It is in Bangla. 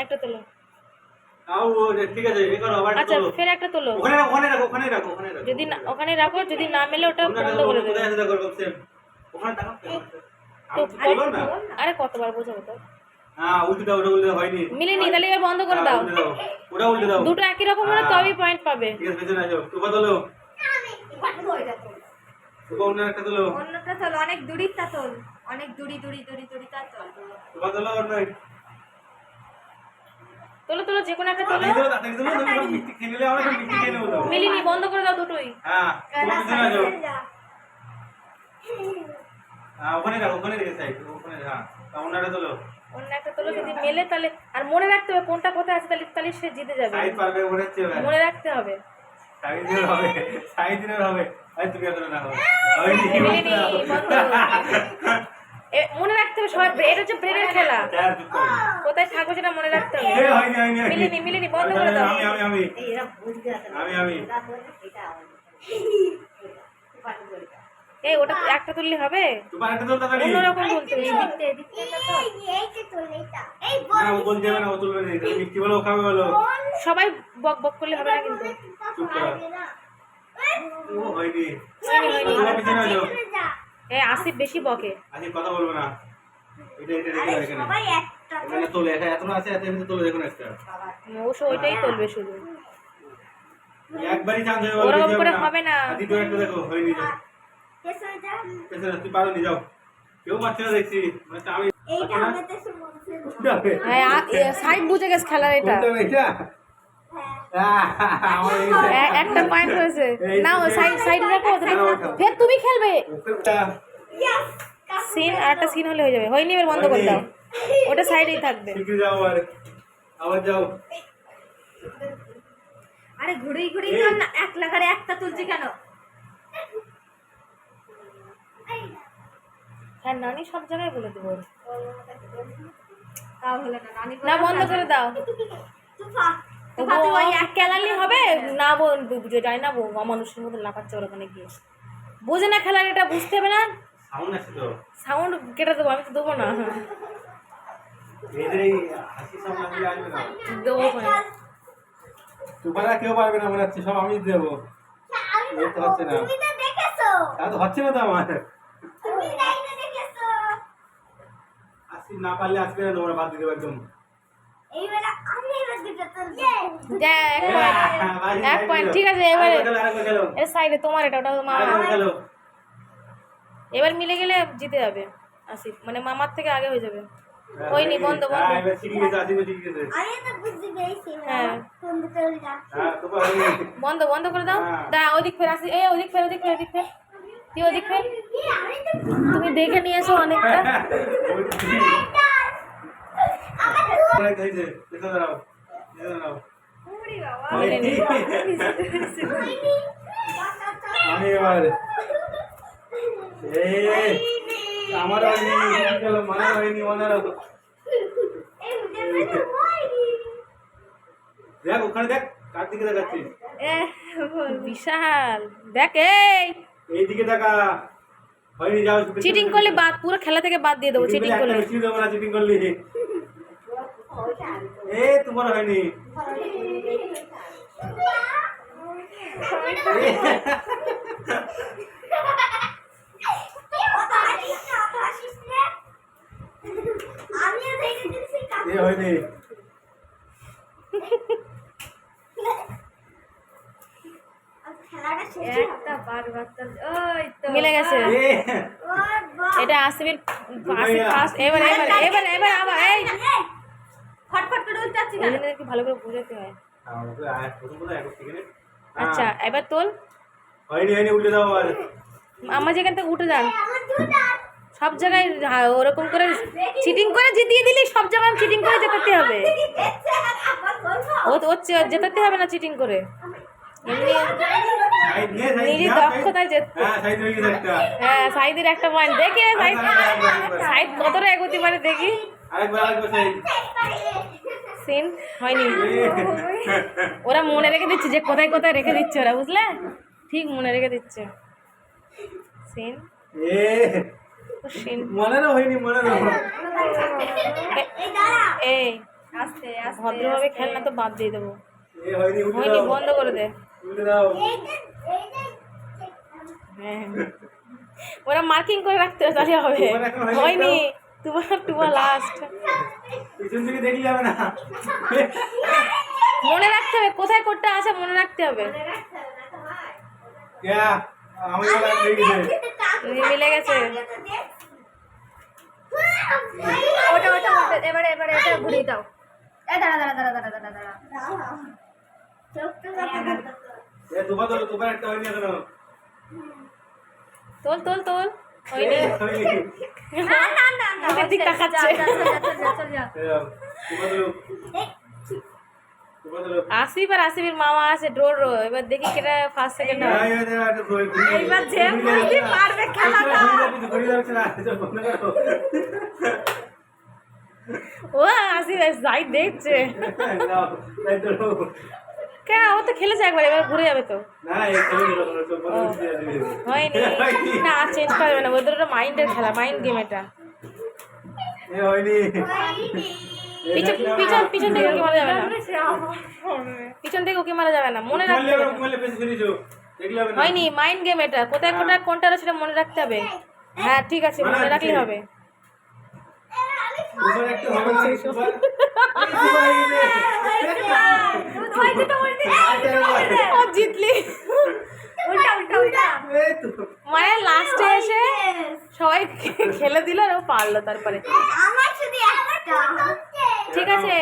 একটা তোলো। ঠিক আছে, আচ্ছা ফের একটা তোলো। ওখানে রাখো। যদি না ওখানে রাখো, যদি না মেলে ওটা বন্ধ করে দেবে। আরে কতবার বোঝাবো তো। উল্টে দাও হয়নি। মিলেনি, তাহলে এবার বন্ধ করে দাও। ওটা উল্টে দাও। দুটো একই রকম হলে তবেই পয়েন্ট পাবে। ঠিক আছে, পেছনে আসো। টুপা তোলো। টুপা অন্য একটা তোলো। অন্যটা তোল, অনেক দূরিটা তোল, অনেক দূরি তা তোল। টুপা তোলো অন্য। তোলো যে কোনো একটা তোলো। মিষ্টি খেয়ে নিলে আমরা মিষ্টি খেয়ে নেবো। মিলিনি, বন্ধ করে দাও দুটোই। হ্যাঁ, তোমার পেছনে আসো। ওখানে রাখো, ওখানে রেখে সাইড, ওখানে। হ্যাঁ, অন্যটা তোলো। অন্য একটা তোলো, যদি মেলে তাহলে। আর মনে রাখতে হবে কোনটা কোথায় আছে, তাহলে সে জিতে যাবে। সাইড পারবে মনে হচ্ছে। মনে রাখতে হবে। সাইড দিনের হবে। আরে তুমি এত না হবে। মিলিনি, বন্ধ। মনে রাখতে হবে সবাই, এটা হচ্ছে ব্রেনের খেলা। কোথায় থাকবে সেটা মনে রাখতে হবে। মিলিনি, বন্ধ করে দাও। আমি এই ওটা একটা তুললে হবে? তোমার একটা তোল তাড়াতাড়ি। অন্যরকম বলতে হবে। না, ও বলতে হবে না, ও তুলবে না। মিষ্টি বলো, খাবে বলো। সবাই বক বক করলে হবে না কিন্তু। চুপ করো। ও হয়নি। হয়নি। তোমার পিছনে আসো। এই আসিফ বেশি বকে। আজকে কথা বলবো না। এটা রেখে দাও এখানে। এখানে তোলে, এখনো আছে, এত এমনি তোলে দেখুন একটা। ও ওইটাই তুলবে শুধু। একবারই চান্স হয়ে গেল। ওরকম করে হবে না। দ্বিতীয় একটা দেখো, হয়নি। যাও পেছনে, তুমি পারো নি, যাও। কেউ পারছে না দেখছি। মানে আমি এইটা আমাদের হ্যাঁ, সাইড বুঝে গেছে খেলার এটা। একটা পয়েন্ট হয়েছে। না ও সাইডে রাখো। ফের তুমি খেলবে। সিন আর একটা সিন হলে হয়ে যাবে। হয়নি, এবার বন্ধ করে দাও। ওটা সাইডেই থাকবে। শিখে যাও। আবার যাও। আরে ঘুরি তোল না, এক লাগারে একটা তুলছি কেন? হ্যাঁ, নানি সব জায়গায় বলে দেবো। তাও হলো না, নানি না, বন্ধ করে দাও। এক খেলালি হবে না, জানি না মানুষের মতো লাফাচ্ছে ওখানে গিয়ে। বোঝে না খেলার এটা, বুঝতে হবে না। সাউন্ড আছে তো। সাউন্ড কেটে দেবো, আমি তো দেবো না। এদের এই হাসি সাউন্ড আসলে আসবে না। দেবো না। তোমারা কেউ পারবে না মনে হচ্ছে, সব আমি দেবো। এই তো হচ্ছে না। তুমি তো দেখেছো। তা তো হচ্ছে না তো আমার। তুমি লাইনে দেখেছো। আসি না পারলে আসবে না, তোমরা বাদ দিয়ে দেবো একদম। এইবারে আমি এবার দুটো তুলবো। এক পয়েন্ট, ঠিক আছে। এবারে আরেকবার খেলো। এর সাইডে তোমার, এটা ওটা তোমার। আরেকবার খেলো। এবার মিলে গেলে জিতে যাবে আসিফ, মানে মামার থেকে আগে হয়ে যাবে। হয়নি, বন্ধ। হ্যাঁ, এবার শিখে গেছে, আসিফ শিখে গেছে। আমি তো বুঝতে পেরেছি না হ্যাঁ। কোন দুটো উল্টা। হ্যাঁ, তোমার হয়নি। বন্ধ করে দাও। দাঁড়া, ওদিক ফের আসি। এই ওদিক ফের। তুই ওদিক ফের। আমি তো তুমি দেখে নিয়ে এসো অনেকটা। অনেক হয়েছে। পেছনে দাঁড়াও। উড়ি বাবা। মিলেনি। আমি এবার আমার হয়নি। চলো, মনে হয়নি। এই উঠে হয়নি। দেখ ওখানে, দেখ কার দিকে দেখাচ্ছিস। বিশাল দেখ। এইদিকে দেখা। হয়নি, যাও। চিটিং করলে বাদ, পুরো খেলা থেকে বাদ দিয়ে দেবো চিটিং করলে। বেশি দেবো না, চিটিং করলি। তোমার হয়নি। হয়নি। একটা বারবার তো ওই তো মিলে গেছে। এটা আসিফের ফার্স্ট। এবার আবার এই ফটফট করে উল্টাচ্ছি কেন? বুঝে ভালো করে বুঝাতে হয়। আচ্ছা, আচ্ছা, এবার তোল। হয়নি, উল্টে দাও। আর আমার যেখান থেকে উঠে যান। আমার দুটো সব জায়গায় ওরকম করে চিটিং করে জিতিয়ে দিলি, সব জায়গায় চিটিং করে জেতাতে হবে। জেতাতে হবে না চিটিং করে, এমনি নিজের দক্ষতায় হ্যাঁ। সাইদের একটা পয়েন্ট দেখে সাইদ কতটা এগোতে পারে দেখি। সিন হয়নি। ওরা মনে রেখে দিচ্ছে যে কোথায় কোথায় রেখে দিচ্ছে ওরা, বুঝলে? ঠিক মনে রেখে দিচ্ছে। সিন মনে না হয়নি। এই আস্তে আস্তে ভদ্রভাবে আস্তে। খেল না তো বাদ দিয়ে দেবো। এ হয়নি, উল্টে হয়নি, দাও। বন্ধ করে দে। উল্টে দাও। হ্যাঁ ওরা মার্কিং করে রাখতে হবে, তাহলে হবে। তোমার এখন হয়নি হয়নি, তোমার লাস্ট। পিছন থেকে দেখলে যাবে না। মনে রাখতে হবে কোথায় কোডটা আছে, মনে রাখতে হবে। কে? আমার গলা লেগে গেছে। মিলে গেছে। ওটা ওটা ওটা, এবারে এবারে এটা ঘুরিয়ে দাও। দাঁড়া দাঁড়া দাঁড়া দাঁড়া দাঁড়া দাঁড়া। এ দুবার ধরো, দুবার একটা হয়নি এখনো। তোল তোল তোল। হয়নি। হয়নি। না না না না, মুখের দিক তাকাচ্ছে। যা, যা, যা, যা, যা, যা। এ দাও, দুবার ধরো। দুবার ধরো। আসিফ আর আসিফের মামা আছে ড্রোর। এবার দেখি কেটা ফার্স্ট সেকেন্ড হয়। এইবার যে বুঝতে পারবে খেলাটা। ও আসিফ সাইড দেখছে। কেন, ও তো খেলেছে একবার, এবার ঘুরে যাবে তো। হয়নি না, চেঞ্জ করা যাবে না, ওদের ওটা মাইন্ডের খেলা, মাইন্ড গেম এটা। পিছন পিছন পিছন থেকে ওকে মারা যাবে না, পিছন থেকে ওকে মারা যাবে না, মনে রাখতে হবে। হয়নি, মাইন্ড গেম এটা, কোথায় কোথায় কোনটা রয়েছে সেটা মনে রাখতে হবে। হ্যাঁ ঠিক আছে, মনে রাখলে হবে। ওই দুটো উল্টে দে, ও জিতলি। উল্টা উল্টা উল্টা। মানে লাস্টে এসে সবাই খেলে দিল আর ও পারলো তারপরে। আমার শুধু একটা। ঠিক আছে।